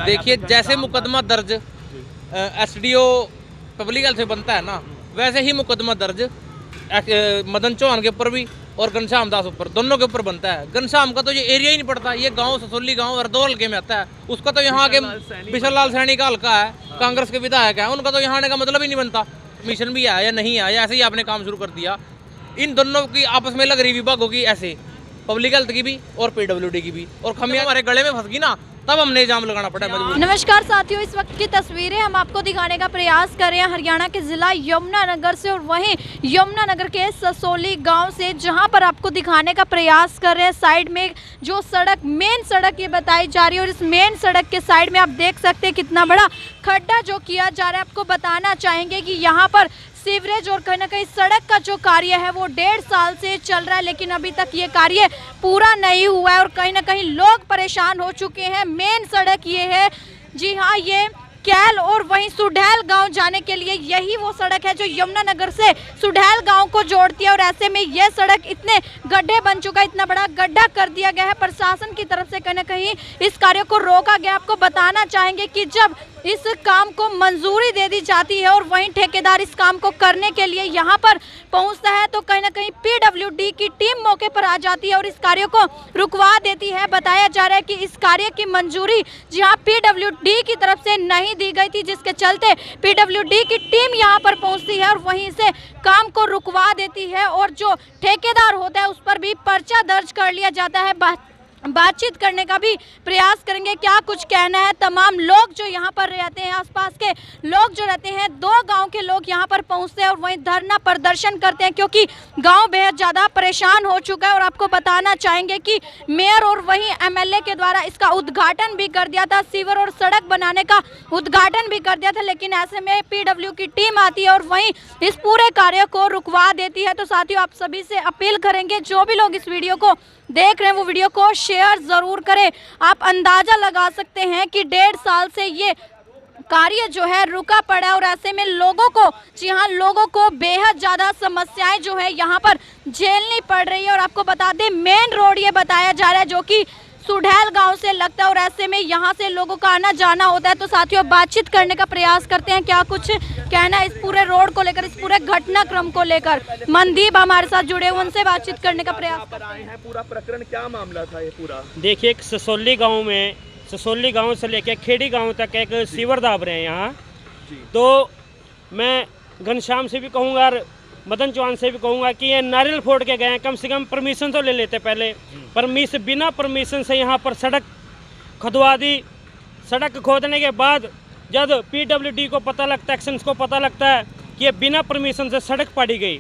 देखिए जैसे मुकदमा दर्ज एसडीओ पब्लिक हेल्थ से बनता है ना, वैसे ही मुकदमा दर्ज मदन चौहान के ऊपर भी और घनश्याम दास ऊपर, दोनों के ऊपर बनता है। घनश्याम का तो ये एरिया ही नहीं पड़ता, ये गांव ससोली गांव हरदौल हल्के में आता है। उसका तो यहाँ के बिशल लाल सैनी का हल्का है, कांग्रेस के विधायक है, उनका तो यहाँ आने का मतलब ही नहीं बनता। मिशन भी आया या नहीं आया, ऐसे ही आपने काम शुरू कर दिया। इन दोनों की आपस में लग रही विभागों की, ऐसे पब्लिक हेल्थ की भी और पीडब्ल्यूडी की भी, और खमियां हमारे गले में फंस गई ना, तब हमने जाम लगाना पड़ा मजबूर। नमस्कार साथियों, इस वक्त की तस्वीरें हम आपको दिखाने का प्रयास कर रहे हैं हरियाणा के जिला यमुनानगर से, और वहीं यमुनानगर के ससोली गांव से, जहां पर आपको दिखाने का प्रयास कर रहे हैं साइड में जो सड़क, मेन सड़क ये बताई जा रही है। और इस मेन सड़क के साइड में आप देख सकते हैं कितना बड़ा खड्डा जो किया जा रहा है। आपको बताना चाहेंगे कि यहाँ पर सीवरेज और कहीं ना कहीं सड़क का जो कार्य है वो 1.5 साल से चल रहा है, लेकिन अभी तक ये कार्य पूरा नहीं हुआ है और कहीं ना कहीं लोग परेशान हो चुके हैं। मेन सड़क ये है, जी हाँ, ये कैल और वहीं सुढैल गांव जाने के लिए यही वो सड़क है जो यमुनानगर से सुढैल गांव को जोड़ती है। और ऐसे में यह सड़क इतने गड्ढे बन चुका है, इतना बड़ा गड्ढा कर दिया गया है प्रशासन की तरफ से, कहीं ना कहीं इस कार्य को रोका गया। आपको बताना चाहेंगे कि जब इस काम को मंजूरी दे दी जाती है और वहीं ठेकेदार इस काम को करने के लिए यहाँ पर पहुँचता है तो कहीं ना कहीं पीडब्ल्यूडी की टीम मौके पर आ जाती है और इस कार्य को रुकवा देती है। बताया जा रहा है कि इस कार्य की मंजूरी जहाँ पीडब्ल्यूडी की तरफ से नहीं दी गई थी, जिसके चलते पीडब्ल्यूडी की टीम यहाँ पर पहुँचती है और वहीं से काम को रुकवा देती है और जो ठेकेदार होता है उस पर भी पर्चा दर्ज कर लिया जाता है। बातचीत करने का भी प्रयास करेंगे, क्या कुछ कहना है तमाम लोग जो यहाँ पर रहते हैं, आसपास के लोग जो रहते हैं। 2 गांव के लोग यहाँ पर पहुँचते हैं और वहीं धरना प्रदर्शन करते हैं क्योंकि गांव बेहद ज़्यादा परेशान हो चुका है। और आपको बताना चाहेंगे कि मेयर और वहीं एमएलए के द्वारा इसका उद्घाटन भी कर दिया था, सीवर और सड़क बनाने का उद्घाटन भी कर दिया था, लेकिन ऐसे में पीडब्ल्यू की टीम आती है और वहीं इस पूरे कार्य को रुकवा देती है। तो साथियों, आप सभी से अपील करेंगे, जो भी लोग इस वीडियो को देख रहे हैं वो वीडियो को शेयर जरूर करें। आप अंदाजा लगा सकते हैं कि 1.5 साल से ये कार्य जो है रुका पड़ा है और ऐसे में लोगों को, जी हाँ, लोगों को बेहद ज़्यादा समस्याएं जो है यहाँ पर झेलनी पड़ रही है। और आपको बता दें, मेन रोड ये बताया जा रहा है जो कि सुढैल गांव से लगता है और ऐसे में यहाँ से लोगों का आना जाना होता है। तो साथियों, बातचीत करने का प्रयास करते हैं, क्या कुछ कहना है इस पूरे रोड को लेकर, इस पूरे घटनाक्रम को लेकर। मनदीप हमारे साथ जुड़े, उनसे बातचीत करने का प्रयास आए हैं। पूरा प्रकरण क्या मामला था ये पूरा? देखिए, ससोली गांव में, ससोली गांव से लेकर खेड़ी गांव तक एक सीवर दाब रहे हैं यहाँ। तो मैं घनश्याम से भी कहूँगा और मदन चौहान से भी कहूँगा कि ये नारियल फोड़ के गए हैं, कम से कम परमिशन तो ले लेते पहले। बिना परमिशन से यहाँ पर सड़क खुदवा दी। सड़क खोदने के बाद जब पीडब्ल्यूडी को पता लगता है, एक्शंस को पता लगता है कि ये बिना परमिशन से सड़क पाड़ी गई,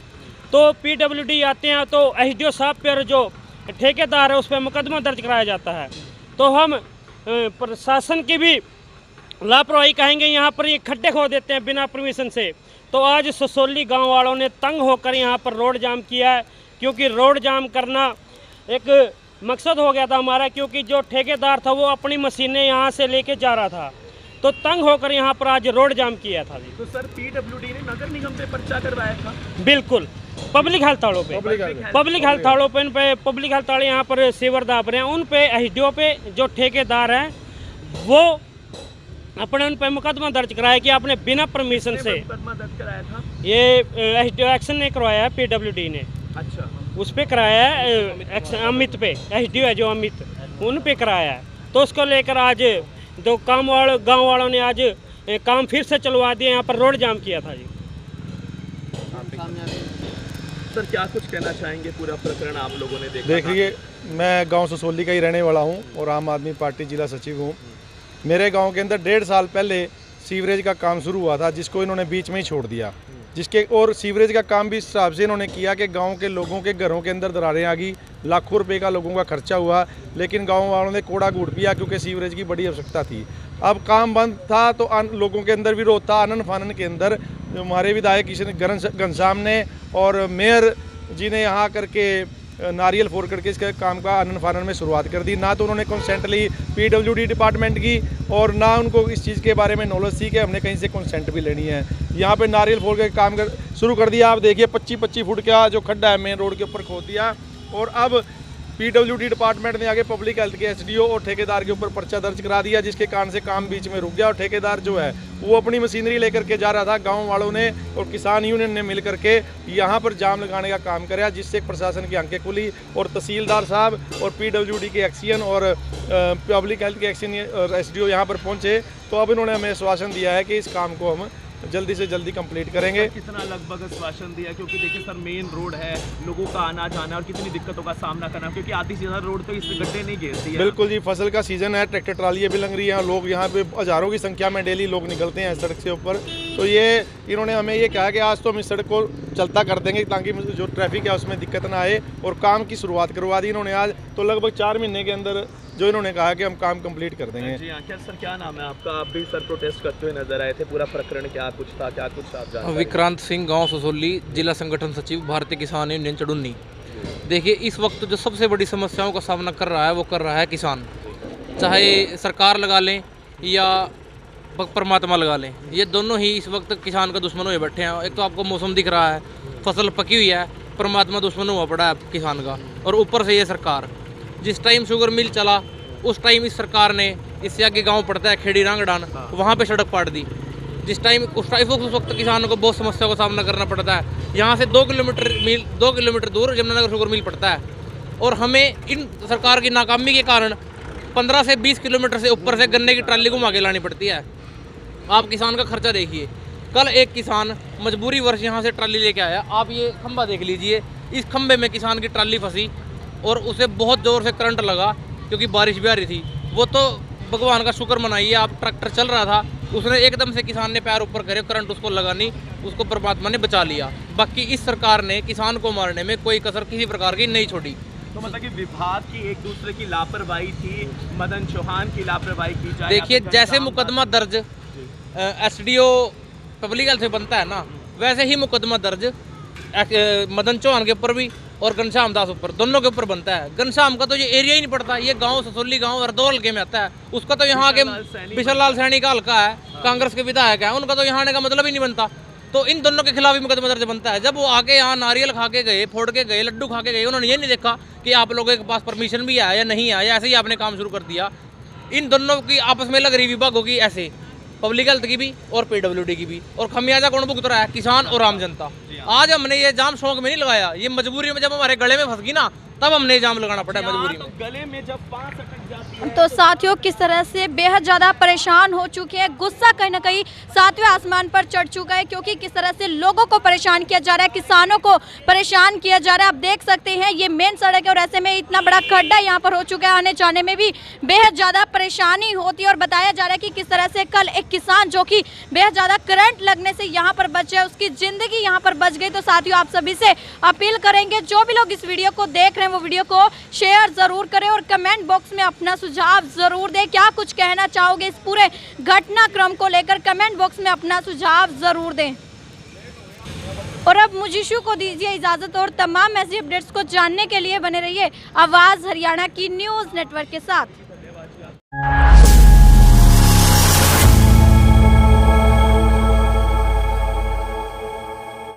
तो पीडब्ल्यूडी आते हैं तो एसडीओ साहब पर जो ठेकेदार है उस पर मुकदमा दर्ज कराया जाता है। तो हम प्रशासन की भी लापरवाही कहेंगे, यहाँ पर ये खड्डे खोद देते हैं बिना परमिशन से। तो आज ससोली गांव वालों ने तंग होकर यहाँ पर रोड जाम किया है, क्योंकि रोड जाम करना एक मकसद हो गया था हमारा, क्योंकि जो ठेकेदार था वो अपनी मशीनें यहाँ से लेके जा रहा था, तो तंग होकर यहाँ पर आज रोड जाम किया था। तो सर, पीडब्ल्यूडी ने नगर निगम पे पर्चा करवाया था? बिल्कुल, पब्लिक हेल्थ वालों पे, पब्लिक हेल्थ वालों पे, इन पे पब्लिक हेल्थ वाले यहाँ पर सीवर दाब रहे हैं, उन पे एसडीओ पे जो ठेकेदार हैं वो अपने उन पे मुकदमा दर्ज कराया कि आपने बिना परमिशन से। मुकदमा दर्ज कराया था? ये एसडीओ एक्शन ने करवाया है, पीडब्ल्यूडी ने। अच्छा, उस पे कराया है, अमित पे, एसडीओ है जो अमित, उन पे कराया है। तो उसको लेकर आज दो गांव वालों ने आज काम फिर से चलवा दिया, यहाँ पर रोड जाम किया था जी। सर, क्या कुछ कहना चाहेंगे? पूरा प्रकरण आप लोगों ने देखा? देखिए, मैं गांव ससोली का ही रहने वाला हूं और आम आदमी पार्टी जिला सचिव हूं। मेरे गांव के अंदर 1.5 साल पहले सीवरेज का काम शुरू हुआ था, जिसको इन्होंने बीच में ही छोड़ दिया, और सीवरेज का काम भी इस हिसाब से इन्होंने किया कि गांव के लोगों के घरों के अंदर दरारें आ गई, लाखों रुपए का लोगों का खर्चा हुआ, लेकिन गांव वालों ने कोड़ा घूट पिया क्योंकि सीवरेज की बड़ी आवश्यकता थी। अब काम बंद था तो लोगों के अंदर विरोध था। आनन फानन के अंदर हमारे विधायक घनश्याम ने और मेयर जी ने यहाँ करके नारियल फोड़ करके इसके काम का आनन फानन में शुरुआत कर दी। ना तो उन्होंने कंसेंट ली पीडब्ल्यूडी डिपार्टमेंट की और ना उनको इस चीज़ के बारे में नॉलेज थी कि हमने कहीं से कंसेंट भी लेनी है। यहाँ पे नारियल फोड़ के काम शुरू कर दिया। आप देखिए 25-25 फुट का जो खड्डा है मेन रोड के ऊपर खोद दिया और अब पीडब्ल्यूडी डिपार्टमेंट ने आगे पब्लिक हेल्थ के एसडीओ और ठेकेदार के ऊपर पर्चा दर्ज करा दिया, जिसके कारण से काम बीच में रुक गया और ठेकेदार जो है वो अपनी मशीनरी लेकर के जा रहा था। गांव वालों ने और किसान यूनियन ने मिल करके यहाँ पर जाम लगाने का काम कराया, जिससे प्रशासन की आंखें खुली और तहसीलदार साहब और पीडब्ल्यूडी के एक्सीएन और पब्लिक हेल्थ के एक्सीएन और एसडीओ यहाँ पर पहुँचे। तो अब इन्होंने हमें आश्वासन दिया है कि इस काम को हम जल्दी से जल्दी कंप्लीट करेंगे। कितना लगभग आश्वासन दिया, क्योंकि देखिए सर मेन रोड है, लोगों का आना जाना और कितनी दिक्कतों का सामना करना, क्योंकि आधी सीधा रोड तो इस गड्ढे नहीं घेरती है। बिल्कुल जी, फसल का सीजन है, ट्रैक्टर ट्रालियाँ भी लग रही हैं, लोग यहाँ पे हज़ारों की संख्या में डेली लोग निकलते हैं सड़क से ऊपर। तो ये इन्होंने हमें ये कहा कि आज तो हम इस सड़क को चलता कर देंगे ताकि जो ट्रैफिक है उसमें दिक्कत ना आए, और काम की शुरुआत करवा दी इन्होंने आज। तो लगभग 4 महीने के अंदर जो इन्होंने कहा कि हम काम कंप्लीट कर देंगे। जी हाँ, क्या सर क्या नाम है आपका? आप भी सर प्रोटेस्ट करते हुए नजर आए थे, पूरा प्रकरण क्या कुछ था, क्या कुछ आप जानते हैं? विक्रांत सिंह, गांव ससोली, जिला संगठन सचिव, भारतीय किसान यूनियन चुड़ुन्नी। देखिए, इस वक्त जो सबसे बड़ी समस्याओं का सामना कर रहा है वो कर रहा है किसान, चाहे सरकार लगा लें या परमात्मा लगा लें, ये दोनों ही इस वक्त किसान का दुश्मन हुए बैठे हैं। एक तो आपको मौसम दिख रहा है, फसल पकी हुई है, परमात्मा दुश्मन हुआ पड़ा है किसान का, और ऊपर से ये सरकार। जिस टाइम शुगर मिल चला उस टाइम इस सरकार ने, इससे आगे गांव पड़ता है खेड़ी रांगडान, वहाँ पे सड़क पाट दी। जिस टाइम उस वक्त किसानों को बहुत समस्या का सामना करना पड़ता है। यहाँ से 2 किलोमीटर दूर यमुनानगर शुगर मिल पड़ता है, और हमें इन सरकार की नाकामी के कारण 15 से 20 किलोमीटर से ऊपर से गन्ने की ट्राली घुमा के लानी पड़ती है। आप किसान का खर्चा देखिए। कल एक किसान मजबूरी वर्ष यहाँ से ट्राली लेके आया, आप ये खंबा देख लीजिए, इस खंबे में किसान की ट्राली फंसी और उसे बहुत ज़ोर से करंट लगा, क्योंकि बारिश भी आ रही थी। वो तो भगवान का शुक्र मनाइए, आप ट्रैक्टर चल रहा था, उसने एकदम से किसान ने पैर ऊपर करे, करंट उसको लगा नहीं, उसको परमात्मा ने बचा लिया। बाकी इस सरकार ने किसान को मारने में कोई कसर किसी प्रकार की नहीं छोड़ी। तो मतलब कि विभाग की एक दूसरे की लापरवाही थी, मदन चौहान की लापरवाही की जाए। देखिए, जैसे मुकदमा दर्ज एसडीओ पब्लिक हेल्थ से बनता है ना, वैसे ही मुकदमा दर्ज मदन चौहान के ऊपर भी और घनश्याम दास ऊपर, दोनों के ऊपर बनता है। घनश्याम का तो ये एरिया ही नहीं पड़ता, ये गांव ससोली गांव हरदौल हल्के में आता है। उसका तो यहाँ के बिशल लाल सैनी का हल्का है, कांग्रेस के विधायक है, उनका तो यहाँ आने का मतलब ही नहीं बनता। तो इन दोनों के खिलाफ ही मुकदमा दर्ज बनता है। जब वो आके यहाँ नारियल खा के गए, फोड़ के गए, लड्डू खा के गए, उन्होंने ये नहीं देखा कि आप लोगों के पास परमिशन भी है या नहीं है, ऐसे ही आपने काम शुरू कर दिया। इन दोनों की आपस में लग रही विभागों की, ऐसे पब्लिक हेल्थ की भी और पीडब्ल्यूडी की भी, और खमियाजा कौन भुगत रहा है? किसान और आम जनता। आज हमने ये जाम शौक में नहीं लगाया, ये मजबूरी में जब हमारे गले में फंस गई ना, तब हमने जाम लगाना पड़ा मजबूरी में। गले में जब पांच अटक जाती है। तो साथियों, किस तरह से बेहद ज़्यादा परेशान हो चुके हैं, गुस्सा कहीं ना कहीं 7वें आसमान पर चढ़ चुका है, क्योंकि किस तरह से लोगों को परेशान किया जा रहा है, किसानों को परेशान किया जा रहा है। आप देख सकते हैं ये मेन सड़क है और ऐसे में इतना बड़ा खड्डा यहाँ पर हो चुका है, आने जाने में भी बेहद ज़्यादा परेशानी होती है। और बताया जा रहा है कि किस तरह से कल एक किसान जो कि बेहद ज़्यादा करंट लगने से यहाँ पर बचे, उसकी ज़िंदगी यहाँ पर बच गई। तो साथियों, आप सभी से अपील करेंगे, जो भी लोग इस वीडियो को देख रहे हैं वो वीडियो को शेयर जरूर करें और कमेंट बॉक्स में अपना सुझाव जरूर दें। क्या कुछ कहना चाहोगे इस पूरे घटनाक्रम को लेकर, कमेंट बॉक्स में अपना सुझाव जरूर दें। और अब मुझीशु को दीजिए इजाजत, और तमाम ऐसी अपडेट्स को जानने के लिए बने रहिए आवाज़ हरियाणा की न्यूज़ नेटवर्क के साथ।